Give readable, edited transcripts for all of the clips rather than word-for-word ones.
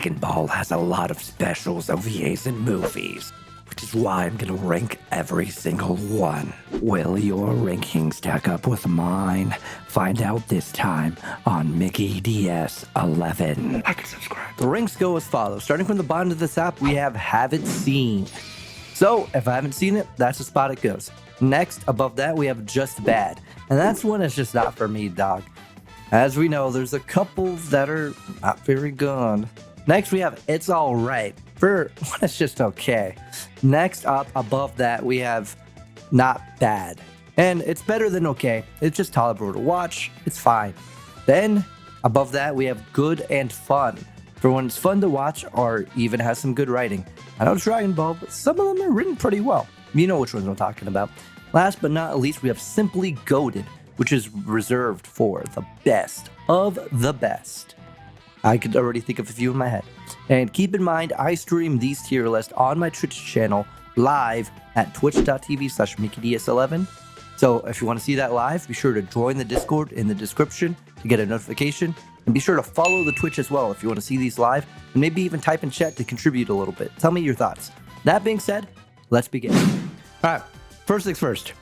Dragon Ball has a lot of specials, OVAs, and movies, which is why I'm gonna rank every single one. Will your ranking stack up with mine? Find out this time on Mickey DS 11. Like and subscribe. The ranks go as follows. Starting from the bottom of this app, we have Haven't Seen. So, if I haven't seen it, that's the spot it goes. Next, above that, we have Just Bad. And that's one that's just not for me, dog. As we know, there's a couple that are not very good. Next, we have It's Alright. For one that's just okay. Next up, above that, we have Not Bad. And it's better than okay. It's just tolerable to watch. It's fine. Then, above that, we have Good and Fun. For when it's fun to watch or even has some good writing. I know it's Dragon Ball, but some of them are written pretty well. You know which ones I'm talking about. Last but not least, we have Simply Goated, which is reserved for the best of the best. I could already think of a few in my head. And keep in mind, I stream these tier lists on my Twitch channel live at twitch.tv/MickeyDS11. So if you want to see that live, be sure to join the Discord in the description to get a notification. And be sure to follow the Twitch as well if you want to see these live. And maybe even type in chat to contribute a little bit. Tell me your thoughts. That being said, let's begin. Alright, first things first.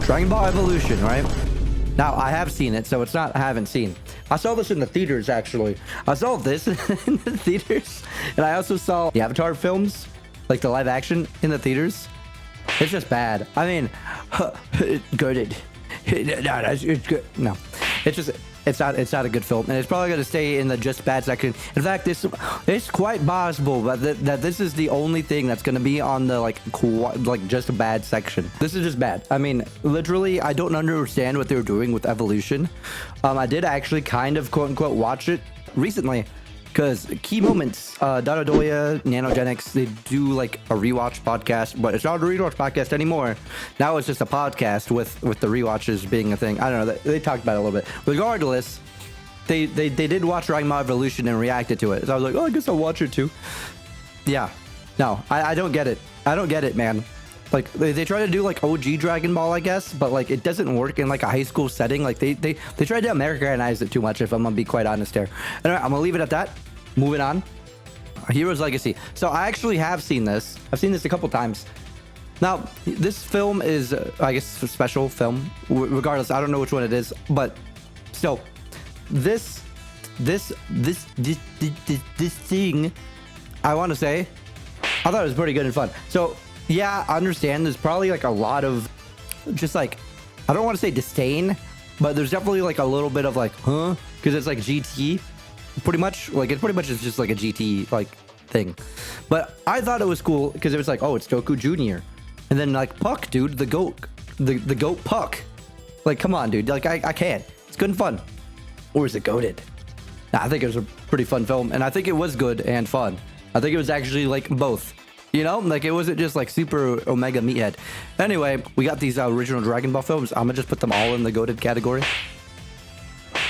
Dragon Ball Evolution, right? Now, I have seen it, so it's not I haven't seen. I saw this in the theaters, actually. I saw this in the theaters. And I also saw the Avatar films, like the live action in the theaters. It's just bad. I mean, goated. No, it's good. No, it's not a good film, and it's probably going to stay in the just bad section. In fact, it's quite possible that this is the only thing that's going to be on the like just a bad section. This is just bad. I mean, literally, I don't understand what they were doing with Evolution. I did actually kind of quote unquote watch it recently. Because Key Moments, Dododoya, Nanogenics, they do like a rewatch podcast, but it's not a rewatch podcast anymore. Now it's just a podcast with the rewatches being a thing. I don't know. They talked about it a little bit. Regardless, they did watch Dragon Ball Evolution and reacted to it. So I was like, oh, I guess I'll watch it too. Yeah. No, I don't get it. I don't get it, man. Like they try to do like OG Dragon Ball, I guess, but like it doesn't work in like a high school setting. Like they tried to Americanize it too much, if I'm gonna be quite honest here. Anyway, I'm gonna leave it at that. Moving on. Hero's Legacy. So I actually have seen this. I've seen this a couple times. Now, this film is, I guess, a special film. Regardless, I don't know which one it is, but still, this thing, I want to say, I thought it was pretty good and fun. So yeah, I understand. There's probably like a lot of, just like, I don't want to say disdain, but there's definitely like a little bit of like, huh? Because it's like GT. Pretty much, like it pretty much is just like a GT like thing, but I thought it was cool because it was like, oh, it's Goku Junior, and then like Puck, dude, the goat Puck, like come on, dude, like I can't. It's good and fun, or is it goated? Nah, I think it was a pretty fun film, and I think it was good and fun. I think it was actually like both, you know, like it wasn't just like super Omega meathead. Anyway, we got these original Dragon Ball films. I'm gonna just put them all in the goated category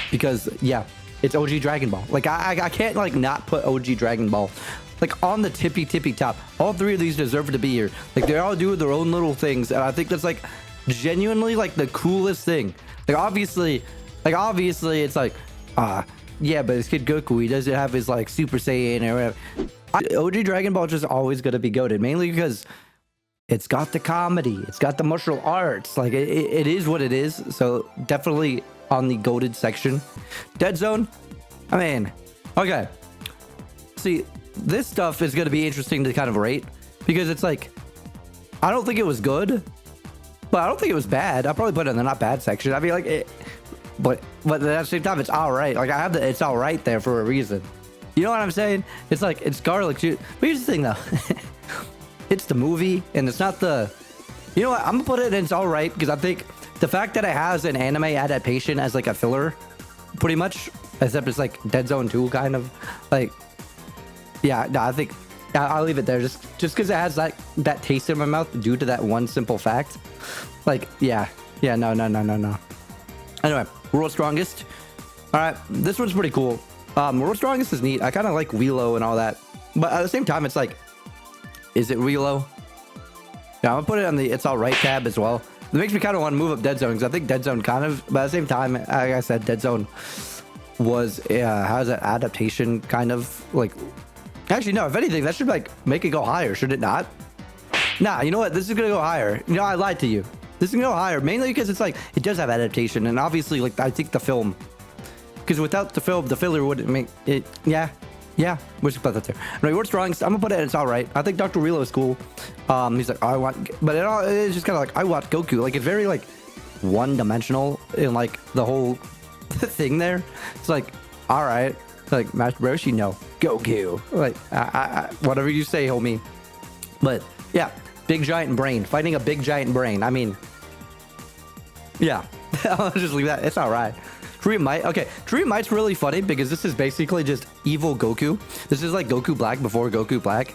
because yeah. It's OG Dragon Ball. Like I can't like not put OG Dragon Ball like on the tippy top. All three of these deserve to be here. Like they all do their own little things, and I think that's like genuinely like the coolest thing. Like obviously it's like yeah, but it's Kid Goku, he doesn't have his like Super Saiyan or whatever. OG Dragon Ball just always gonna be goated, mainly because it's got the comedy, it's got the martial arts. Like it is what it is. So definitely on the goated section. Dead Zone, I mean, okay. See, this stuff is going to be interesting to kind of rate because it's like, I don't think it was good, but I don't think it was bad. I'll probably put it in the not bad section. I mean, like, but at the same time, it's all right. Like, I have the it's all right there for a reason. You know what I'm saying? It's like, it's garlic juice. But here's the thing, though. It's the movie, and it's not the, you know what? I'm going to put it in it's all right because I think the fact that it has an anime adaptation as like a filler, pretty much, except it's like Dead Zone 2 kind of, like, yeah, no, I think I'll leave it there just because it has that taste in my mouth due to that one simple fact. Like, yeah, no. Anyway, World's Strongest. All right, this one's pretty cool. World's Strongest is neat. I kind of like Wheelo and all that, but at the same time, it's like, is it Wheelo? Yeah, I'm gonna put it on the It's All Right tab as well. It makes me kind of want to move up Dead Zone because I think Dead Zone kind of, but at the same time, like I said, Dead Zone was has an adaptation kind of like Actually, no, if anything, that should like make it go higher, should it not? Nah, you know what? This is gonna go higher. You know, I lied to you. This is gonna go higher, mainly because it's like, it does have adaptation, and obviously, like, I think the film, because without the film, the filler wouldn't make it, yeah, we're just put that there. Anyway, what's wrong? I'm gonna put it, it's all right. I think Dr. Rilo is cool. He's like, I want, but it's just kind of like, I want Goku. Like, it's very, like, one-dimensional in, like, the whole thing there. It's like, all right. Like, Master Roshi, no. Goku. Like, whatever you say, homie. But, yeah. Big giant brain. Fighting a big giant brain. I mean, yeah. I'll just leave that. It's all right. Tree of Might. Okay. Tree of Might's really funny because this is basically just evil Goku. This is like Goku Black before Goku Black.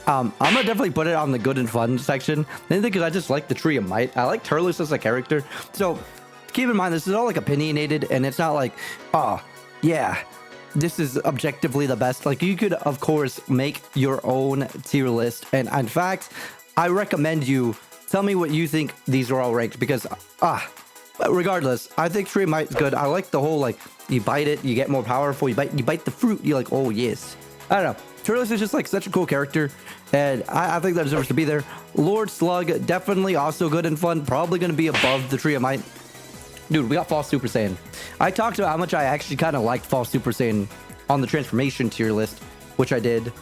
I'm gonna definitely put it on the good and fun section. Mainly because I just like the Tree of Might. I like Turles as a character. So, keep in mind, this is all like opinionated and it's not like, oh, yeah, this is objectively the best. Like, you could, of course, make your own tier list. And in fact, I recommend you tell me what you think these are all ranked because, regardless, I think Tree of Might is good. I like the whole, like, you bite it, you get more powerful. You bite the fruit, you're like, oh, yes. I don't know. Turles is just, like, such a cool character. And I think that deserves to be there. Lord Slug, definitely also good and fun. Probably going to be above the Tree of Might. Dude, we got Fall Super Saiyan. I talked about how much I actually kind of liked Fall Super Saiyan on the transformation tier list, which I did.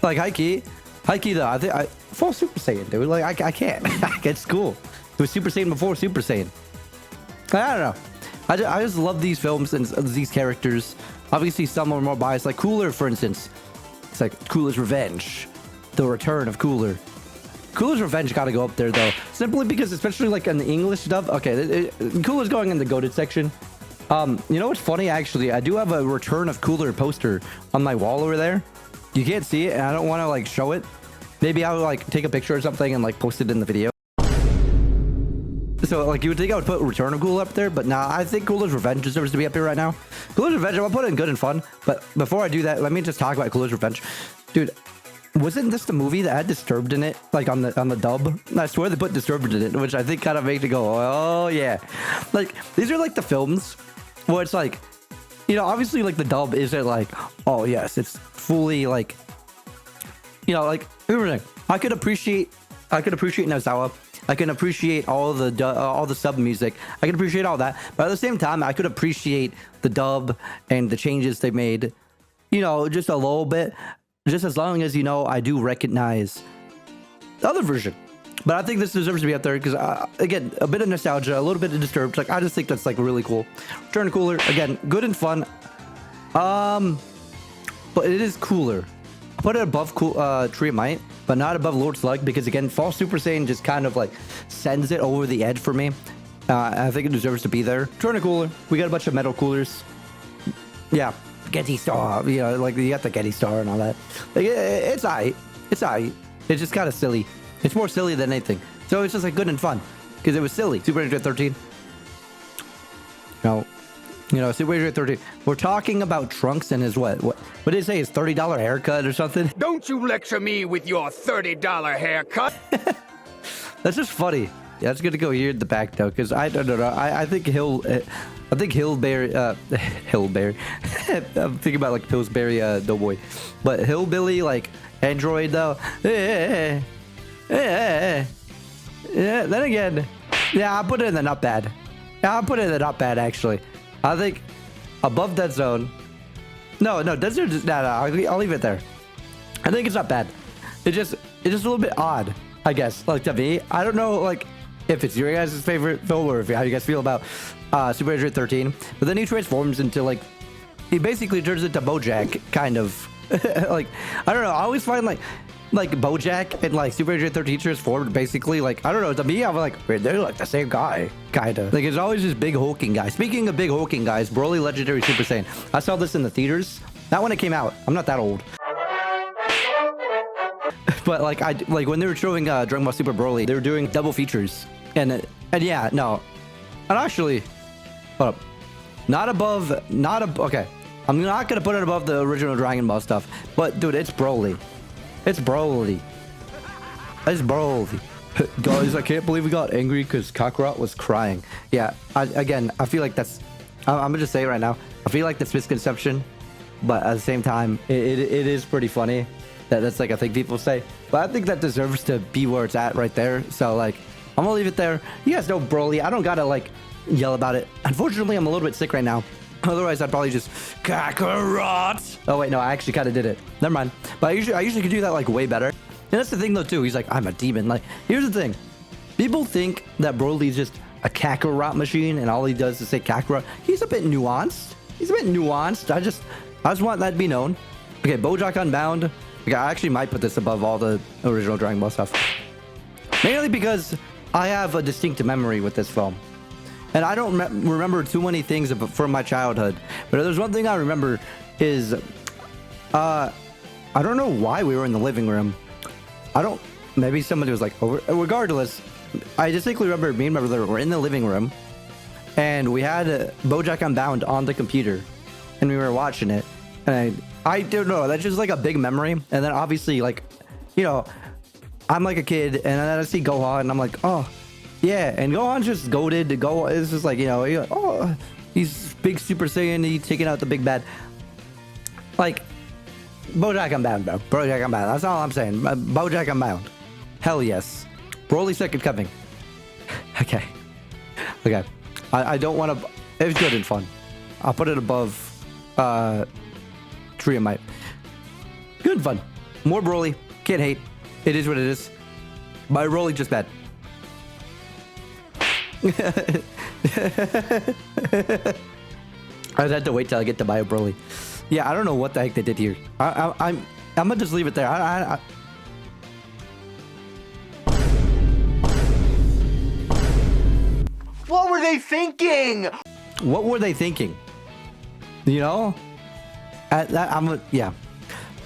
Like, high key though, I think Fall Super Saiyan, dude. Like, I can't. It's cool. It was Super Saiyan before Super Saiyan. I don't know. I just love these films and these characters. Obviously, some are more biased. Like Cooler, for instance. It's like Cooler's Revenge, the return of Cooler. Cooler's Revenge gotta go up there though, simply because, especially like in the English dub. Okay, Cooler's going in the goated section. You know what's funny? Actually, I do have a Return of Cooler poster on my wall over there. You can't see it, and I don't want to like show it. Maybe I'll like take a picture or something and like post it in the video. So like you would think I would put Return of Cooler up there, but nah, I think Cooler's Revenge deserves to be up here right now. Cooler's Revenge, I'll put it in good and fun. But before I do that, let me just talk about Cooler's Revenge, dude. Wasn't this the movie that had Disturbed in it, like on the dub? I swear they put Disturbed in it, which I think kind of made it go, oh yeah. Like, these are like the films where it's like, you know, obviously like the dub isn't like, oh yes, it's fully like, you know, like everything. I could appreciate Nozawa. I can appreciate all the sub music. I can appreciate all that, but at the same time, I could appreciate the dub and the changes they made. You know, just a little bit. Just as long as, you know, I do recognize the other version. But I think this deserves to be up there because, again, a bit of nostalgia, a little bit of Disturbed. Like, I just think that's, like, really cool. Return Cooler, again, good and fun. But it is Cooler. I put it above Tree of Might, but not above Lord Slug because, again, Fall Super Saiyan just kind of, like, sends it over the edge for me. I think it deserves to be there. Return Cooler. We got a bunch of metal coolers. Yeah. Getty Star, you know, like you got the Getty Star and all that. Like, it's aight. It's aight. It's just kind of silly. It's more silly than anything. So it's just like good and fun because it was silly. Super Android 13. No, you know, Super Android 13. We're talking about Trunks and his what did it say? His $30 haircut or something? Don't you lecture me with your $30 haircut. That's just funny. Yeah, it's gonna go here in the back though, because I don't know. I think Hillberry. Hillberry. I'm thinking about like Pillsbury Doughboy, but Hillbilly like Android though. Yeah. Then again, yeah, I put it in the not bad. Yeah, I put it in the not bad actually. I think above Dead Zone. No, Dead Zone. No, I'll leave it there. I think it's not bad. It's just a little bit odd, I guess. Like to me, I don't know, like if it's your guys' favorite film or how you guys feel about Super Android 13. But then he transforms into like, he basically turns into Bojack, kind of. Like, I don't know. I always find like Bojack and like Super Android 13 transformed basically like, I don't know. To me, I'm like, they're like the same guy, kind of. Like it's always this big hulking guy. Speaking of big hulking guys, Broly Legendary Super Saiyan. I saw this in the theaters. Not when it came out. I'm not that old. But like when they were showing Dragon Ball Super Broly, they were doing double features, and yeah, no, and actually, hold up, okay, I'm not gonna put it above the original Dragon Ball stuff, but dude, it's Broly, Guys, I can't believe we got angry because Kakarot was crying. Yeah, I feel like that's, I'm gonna just say it right now. I feel like that's misconception. but at the same time, it is pretty funny that that's like a thing people say. But I think that deserves to be where it's at right there. So like, I'm gonna leave it there. You guys know Broly. I don't gotta like yell about it. Unfortunately, I'm a little bit sick right now. Otherwise, I'd probably just Kakarot. Oh wait, no, I actually kind of did it. Never mind. But I usually could do that like way better. And that's the thing though too. He's like, I'm a demon. Like, here's the thing. People think that Broly's just a Kakarot machine, and all he does is say Kakarot. He's a bit nuanced. He's a bit nuanced. I just want that to be known. Okay, Bojack Unbound. Okay, I actually might put this above all the original Dragon Ball stuff. Mainly because I have a distinct memory with this film. And I don't remember too many things from my childhood. But there's one thing I remember is... I don't know why we were in the living room. Maybe somebody was like... Regardless, I distinctly remember me and my brother were in the living room. And we had Bojack Unbound on the computer. And we were watching it. And I don't know. That's just like a big memory. And then obviously, like, you know... I'm like a kid, and then I see Gohan, and I'm like, oh, yeah. And Gohan's just goated. It's just like, you know, oh, he's big Super Saiyan. He's taking out the big bad. Like, Bojack Unbound, bro. Bojack Unbound. That's all I'm saying. Bojack Unbound. Hell yes. Broly Second Coming. Okay. Okay. I don't want to... It was good and fun. I'll put it above Tree of Might. Good and fun. More Broly. Can't hate. It is what it is. My Broly just bad. I had to wait till I get to Bio Broly. Yeah, I don't know what the heck they did here. I'm gonna just leave it there. What were they thinking? What were they thinking? You know? Yeah.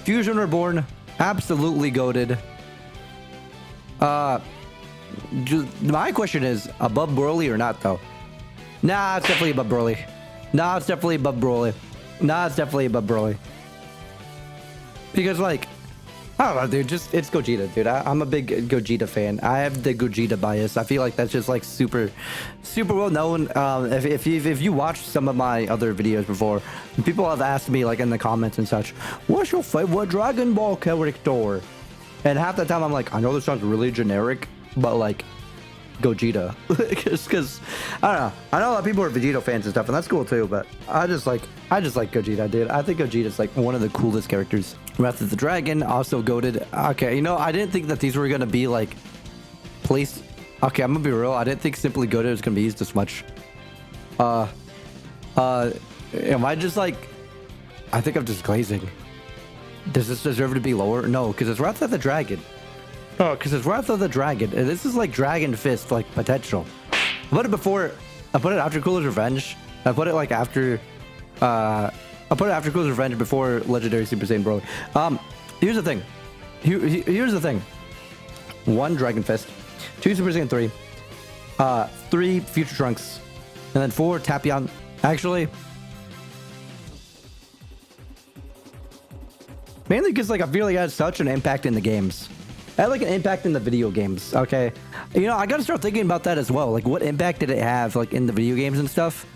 Fusion Reborn, absolutely goated. My question is, above Broly or not, though? Nah, it's definitely above Broly. Nah, it's definitely above Broly. Nah, it's definitely above Broly. Because, like, I don't know, dude. It's Gogeta, dude. I'm a big Gogeta fan. I have the Gogeta bias. I feel like that's just like super well known. If you watched some of my other videos before, people have asked me like in the comments and such, what's your favorite Dragon Ball character? And half the time I'm like, I know this sounds really generic, but like Gogeta, because I don't know. I know a lot of people are Vegeta fans and stuff, and that's cool too. But I just like Gogeta, dude. I think Gogeta's like one of the coolest characters. Wrath of the Dragon, also goated. Okay, you know, I didn't think that these were gonna be like placed. Okay, I'm gonna be real. I didn't think Simply Goated was gonna be used this much. Am I just like? I think I'm just glazing. Does this deserve to be lower? No, because it's Wrath of the Dragon. Oh, because it's Wrath of the Dragon. This is like Dragon Fist, like potential. I put it before. I put it after Cooler's Revenge. I put it like after. I put it after Cooler's Revenge before Legendary Super Saiyan Broly. Here's the thing. Here's the thing. 1 Dragon Fist, 2 Super Saiyan 3, 3 Future Trunks, and then 4 Tapion. Actually. Mainly because like I feel like it has such an impact in the games. It had like an impact in the video games. Okay, you know, I gotta start thinking about that as well. Like, what impact did it have like in the video games and stuff?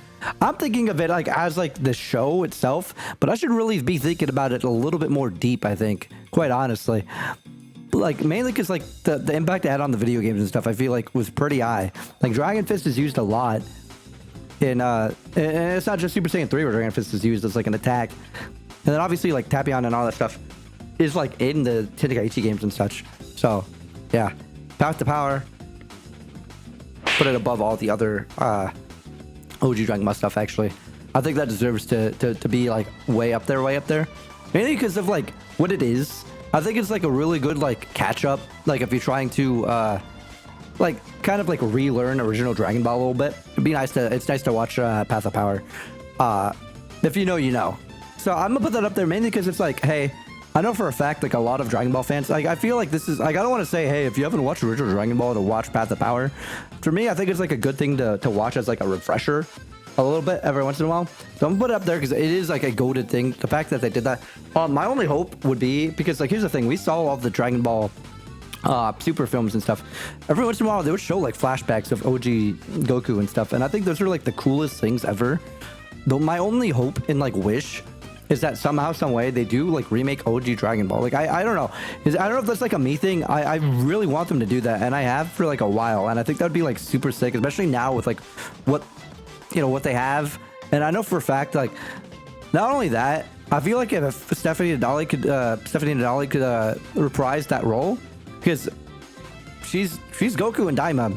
I'm thinking of it like as like the show itself, but I should really be thinking about it a little bit more deep. I think, quite honestly, like mainly because like the impact it had on the video games and stuff, I feel like was pretty high. Like Dragon Fist is used a lot in and it's not just Super Saiyan 3 where Dragon Fist is used as like an attack. And then obviously like Tapion and all that stuff is like in the Tenkaichi games and such. So yeah, Path to Power. Put it above all the other OG Dragon Ball stuff actually. I think that deserves to be like way up there. Mainly because of like what it is. I think it's like a really good like catch up. Like if you're trying to like kind of like relearn original Dragon Ball a little bit. It's nice to watch Path of Power. If you know, you know. So I'm gonna put that up there mainly because it's like, hey, I know for a fact like a lot of Dragon Ball fans, like I feel like this is like I don't want to say, hey, if you haven't watched original Dragon Ball, to watch Path of Power. For me, I think it's like a good thing to watch as like a refresher a little bit every once in a while. So I'm gonna put it up there because it is like a goated thing. The fact that they did that. My only hope would be because like here's the thing, we saw all the Dragon Ball super films and stuff. Every once in a while they would show like flashbacks of OG Goku and stuff, and I think those are like the coolest things ever. Though my only hope and like wish is that somehow, some way they do like remake OG Dragon Ball. Like I don't know. I don't know if that's like a me thing. I really want them to do that, and I have for like a while, and I think that'd be like super sick, especially now with like what what they have. And I know for a fact, like not only that, I feel like if Stephanie Nadali could reprise that role, because she's Goku and Daima.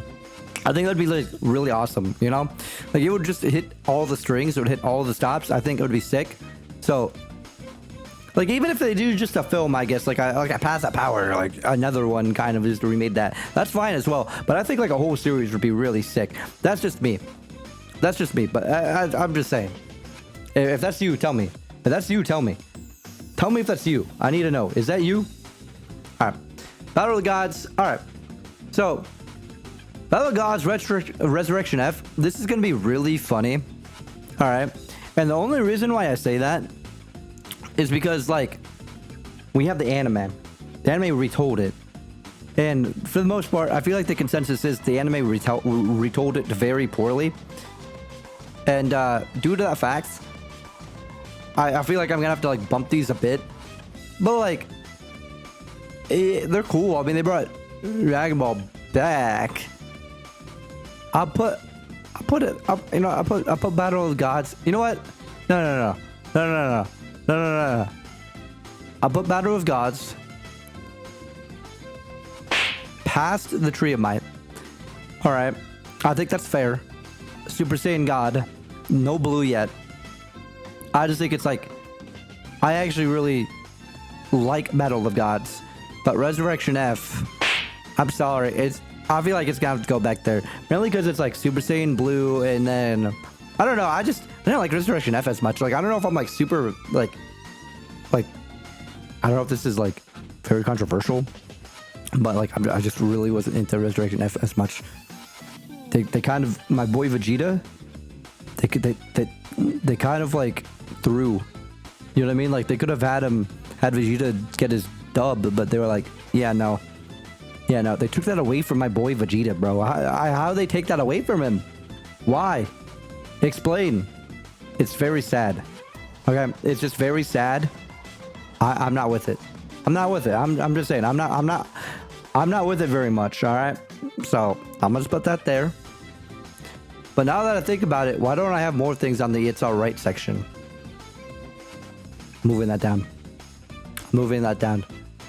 I think that'd be like really awesome, like it would just hit all the strings, it would hit all the stops. I think it would be sick. So like even if they do just a film, I guess like a Path of Power, like another one kind of just remade that's fine as well. But I think like a whole series would be really sick. That's just me, but I'm just saying, if that's you, tell me. If that's you, tell me if that's you. I need to know, is that you? All right, Battle of the Gods. All right, so Battle of the Gods Resurrection F. This is gonna be really funny. All right, and the only reason why I say that is because like we have the anime. The anime retold it, and for the most part, I feel like the consensus is the anime retold it very poorly. And due to that fact, I feel like I'm gonna have to like bump these a bit. But like, they're cool. I mean, they brought Dragon Ball back. I put Battle of the Gods. You know what? No. I put Battle of Gods past the Tree of Might. All right, I think that's fair. Super Saiyan God, no blue yet. I just think it's like, I actually really like Battle of Gods, but Resurrection F, I'm sorry, I feel like it's gonna have to go back there, mainly because it's like Super Saiyan Blue, and then I don't know, I don't like Resurrection F as much. Like I don't know if I'm like super like I don't know if this is like very controversial, but like I just really wasn't into Resurrection F as much. They kind of, my boy Vegeta, they kind of like threw, you know what I mean? Like they could have had Vegeta get his dub, but they were like, yeah, no, they took that away from my boy Vegeta, bro. How they take that away from him? Why? Explain. It's very sad. Okay, it's just very sad. I'm not with it. I'm just saying, I'm not with it very much. All right, so I'm gonna just put that there. But now that I think about it, why don't I have more things on the It's Alright section? Moving that down.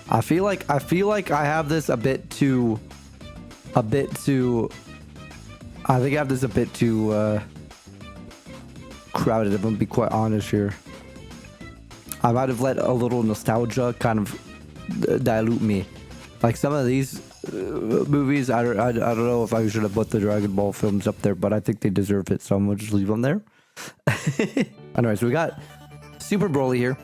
I feel like I have this a bit too. I think I have this a bit too crowded, if I'm gonna be quite honest here. I might have let a little nostalgia kind of dilute me. Like some of these movies, I don't know if I should have put the Dragon Ball films up there, but I think they deserve it, so I'm gonna just leave them there. Anyway, so we got Super Broly here.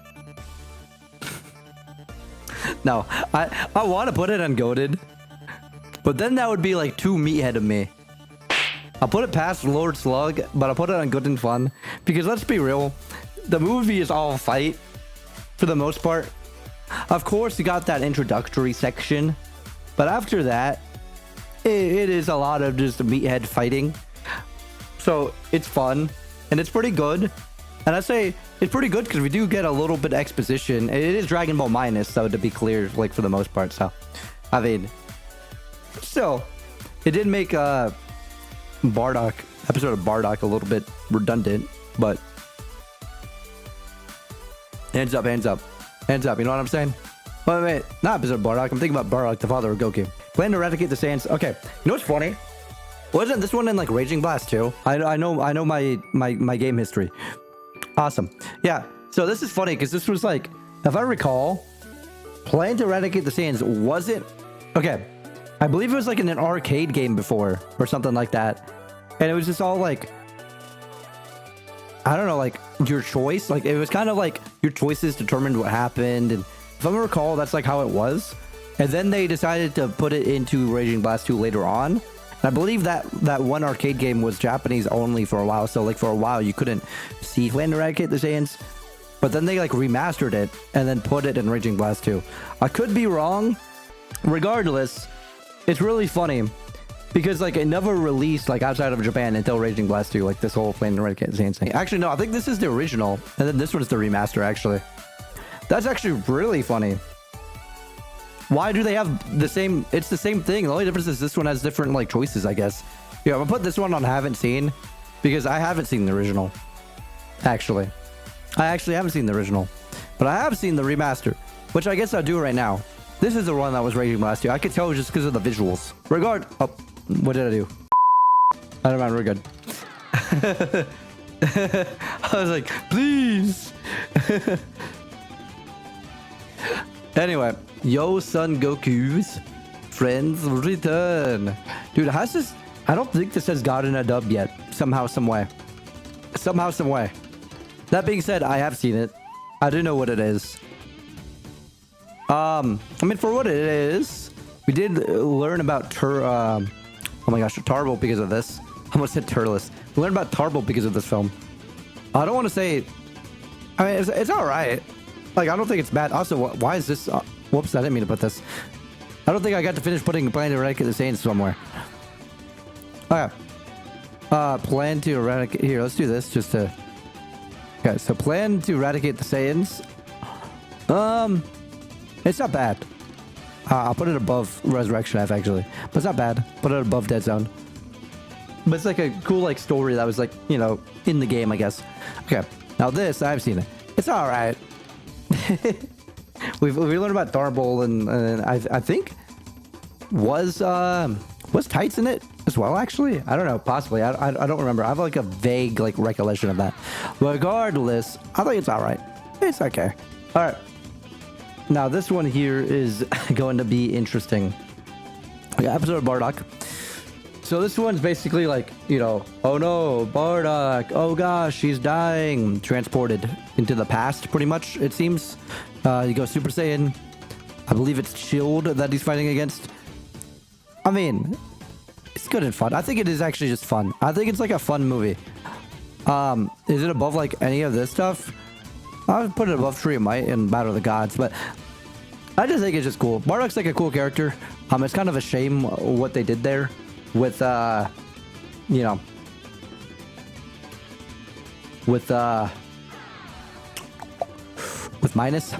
No, I want to put it on Goated, but then that would be like too meathead of me. I'll put it past Lord Slug, but I'll put it on Good and Fun, because let's be real, the movie is all fight for the most part. Of course, you got that introductory section, but after that, it is a lot of just meathead fighting. So it's fun, and it's pretty good. And I say it's pretty good because we do get a little bit of exposition. It is Dragon Ball minus, so to be clear, like for the most part. So, I mean, still, it did make episode of Bardock a little bit redundant, but hands up. You know what I'm saying? Wait, not episode of Bardock. I'm thinking about Bardock, the father of Goku. Plan to eradicate the Saiyans. Okay, you know what's funny? Wasn't this one in like Raging Blast too? I know my game history. Awesome. Yeah. So this is funny because this was like, if I recall, Plan to Eradicate the Saiyans wasn't okay. I believe it was like in an arcade game before or something like that, and it was just all like, I don't know, like your choice. Like it was kind of like your choices determined what happened, and if I recall, that's like how it was. And then they decided to put it into Raging Blast 2 later on. And I believe that one arcade game was Japanese only for a while. So like for a while you couldn't see Plan to Eradicate the Saiyans. But then they like remastered it and then put it in Raging Blast 2. I could be wrong. Regardless, it's really funny Because like it never released like outside of Japan until Raging Blast 2, like this whole Planet Red Insane thing. Actually, no, I think this is the original, and then this one's the remaster. Actually, that's actually really funny. Why do they have the same? It's the same thing. The only difference is this one has different like choices, I guess. Yeah, I'm gonna put this one on haven't seen because I haven't seen the original. Actually, I actually haven't seen the original, but I have seen the remaster, which I guess I'll do right now. This is the one that was Raging Blast 2. I could tell just because of the visuals. Oh, what did I do? I don't mind. We're good. I was like, please. Anyway, Yo Son Goku's friends return. Dude, how's this? I don't think this has gotten a dub yet. Somehow, some way. Somehow, some way. That being said, I have seen it. I do know what it is. I mean, for what it is, we did learn about oh my gosh, Tarble because of this. I almost said Turles. We learned about Tarble because of this film. I don't want to say. I mean, it's all right. Like, I don't think it's bad. Also, why is this? Whoops, I didn't mean to put this. I don't think I got to finish putting Planet Eradicate the Saiyans somewhere. Okay. Plan to eradicate. Here, let's do this just to. Okay, so plan to eradicate the Saiyans. It's not bad. I'll put it above Resurrection F actually, but it's not bad. Put it above Dead Zone. But it's like a cool like story that was like, you know, in the game, I guess. Okay, now this I've seen it. It's all right. we learned about Darble and I think was Tights in it as well. Actually, I don't know. Possibly. I don't remember. I have like a vague like recollection of that. Regardless, I think it's all right. It's okay. All right. Now this one here is going to be interesting. Okay, episode of Bardock. So this one's basically like, you know, oh no, Bardock, oh gosh, he's dying. Transported into the past, pretty much, it seems. You go Super Saiyan. I believe it's Shield that he's fighting against. I mean, it's good and fun. I think it is actually just fun. I think it's like a fun movie. Is it above like any of this stuff? I would put it above Tree of Might and Battle of the Gods, but I just think it's just cool. Bardock's like a cool character. It's kind of a shame what they did there with, you know, with Minus.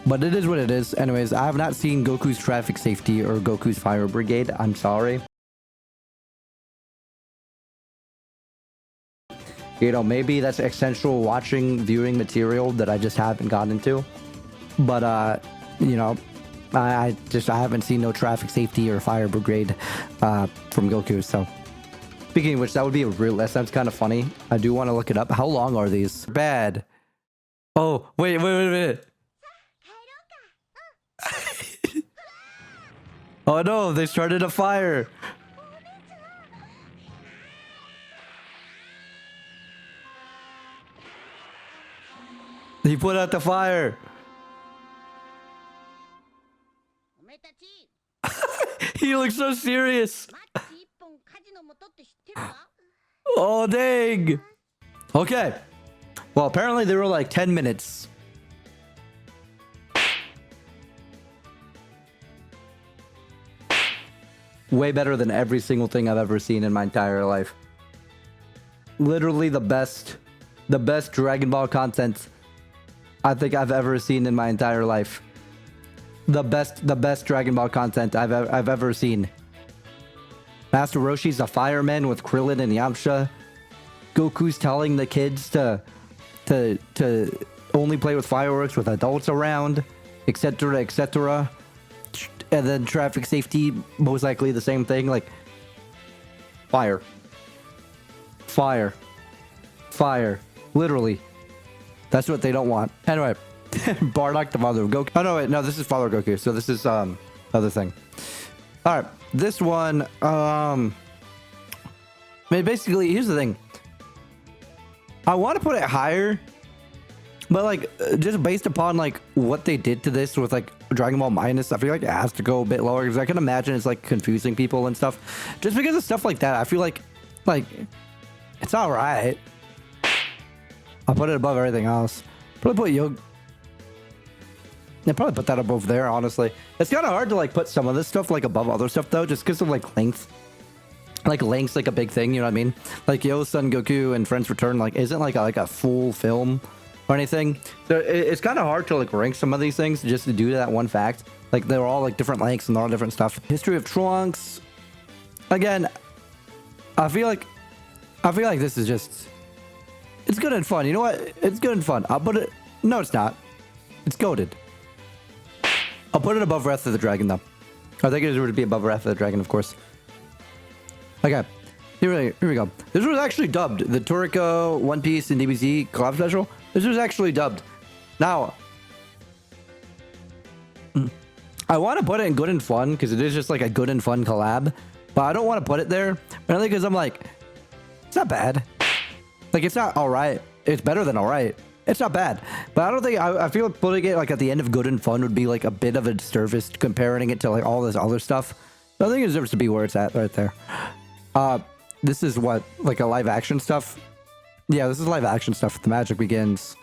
But it is what it is. Anyways, I have not seen Goku's Traffic Safety or Goku's Fire Brigade. I'm sorry. You know, maybe that's essential viewing material that I just haven't gotten into. But, you know, I haven't seen no Traffic Safety or Fire Brigade from Goku. So, speaking of which, that would be that sounds kind of funny. I do want to look it up. How long are these? Bad. Oh, wait a minute. Oh no, they started a fire. He put out the fire. He looks so serious. Oh dang. Okay. Well, apparently there were like 10 minutes. Way better than every single thing I've ever seen in my entire life. Literally the best Dragon Ball content I think I've ever seen in my entire life. The best Dragon Ball content I've ever seen. Master Roshi's a fireman with Krillin and Yamcha. Goku's telling the kids to only play with fireworks with adults around, etc., etc. And then Traffic Safety, most likely the same thing. Like, fire. Literally. That's what they don't want. Anyway, Bardock, the father of Goku. Oh, no, wait. No, this is Father Goku. So this is, other thing. All right. This one, I mean, basically, here's the thing. I want to put it higher, but, like, just based upon, like, what they did to this with, like, Dragon Ball Minus, I feel like it has to go a bit lower because I can imagine it's, like, confusing people and stuff. Just because of stuff like that, I feel like, it's all right. I'll put it above everything else. Probably put that above there, honestly. It's kind of hard to, like, put some of this stuff, like, above other stuff, though, just because of, like, length. like length's like a big thing, you know what I mean? Like Yo Son Goku and Friends Return like isn't like a full film or anything. So it's kind of hard to like rank some of these things just due to that one fact. Like they're all like different lengths and all different stuff. History of Trunks. Again, I feel like this is just, it's good and fun. You know what? It's good and fun. I'll put it, no, it's not. It's goated. I'll put it above Wrath of the Dragon though. I think it would be above Wrath of the Dragon, of course. Okay, here we go. This was actually dubbed. The Toriko, One Piece, and DBZ collab special. This was actually dubbed. Now, I want to put it in good and fun because it is just like a good and fun collab. But I don't want to put it there, mainly because I'm like, it's not bad. Like, it's not all right. It's better than all right. It's not bad. But I don't think, I feel like putting it like at the end of good and fun would be like a bit of a disservice comparing it to like all this other stuff. So I think it deserves to be where it's at right there. This is what, like a live action stuff? Yeah, this is live action stuff. The Magic Begins.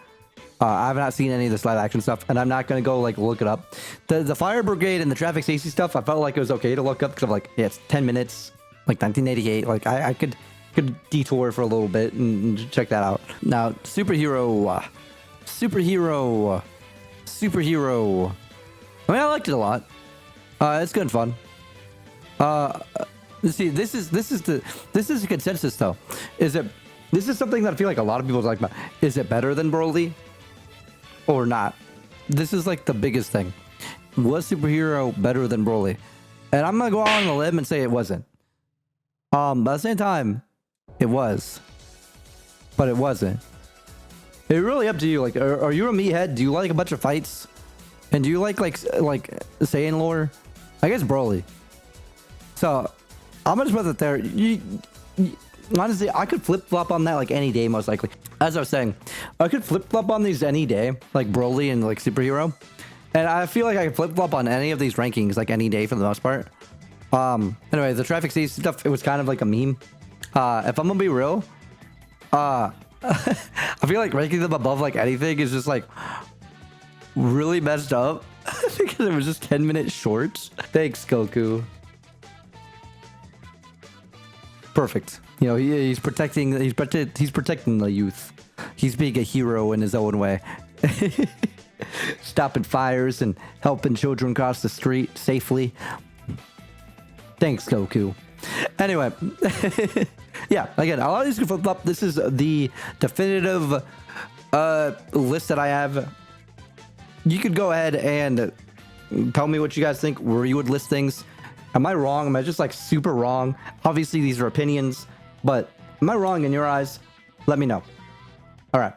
I have not seen any of this live action stuff, and I'm not going to go like look it up. The Fire Brigade and the Traffic Safety stuff, I felt like it was okay to look up because I'm like, yeah, it's 10 minutes, like 1988. Like I could detour for a little bit and check that out. Now, superhero. I mean, I liked it a lot. It's good and fun. See, this is the consensus though. This is something that I feel like a lot of people like about. Is it better than Broly or not? This is like the biggest thing. Was Superhero better than Broly? And I'm gonna go out on a limb and say it wasn't. But at the same time, it was. But it wasn't. It's really up to you. Like, are you a meathead? Do you like a bunch of fights? And do you like Saiyan lore? I guess Broly. So I'm gonna just put it there. Honestly, I could flip-flop on that like any day, most likely. As I was saying, I could flip-flop on these any day, like Broly and like Superhero. And I feel like I could flip-flop on any of these rankings like any day for the most part. Anyway, the Traffic Safety stuff, it was kind of like a meme. If I'm gonna be real, I feel like ranking them above like anything is just like really messed up because it was just 10-minute shorts. Thanks, Goku. Perfect. You know, he's protecting the youth. He's being a hero in his own way. Stopping fires and helping children cross the street safely. Thanks, Goku. Anyway, yeah, again, a lot of these can flip up. This is the definitive list that I have. You could go ahead and tell me what you guys think, where you would list things. Am I wrong? Am I just like super wrong? Obviously, these are opinions, but am I wrong in your eyes? Let me know. All right.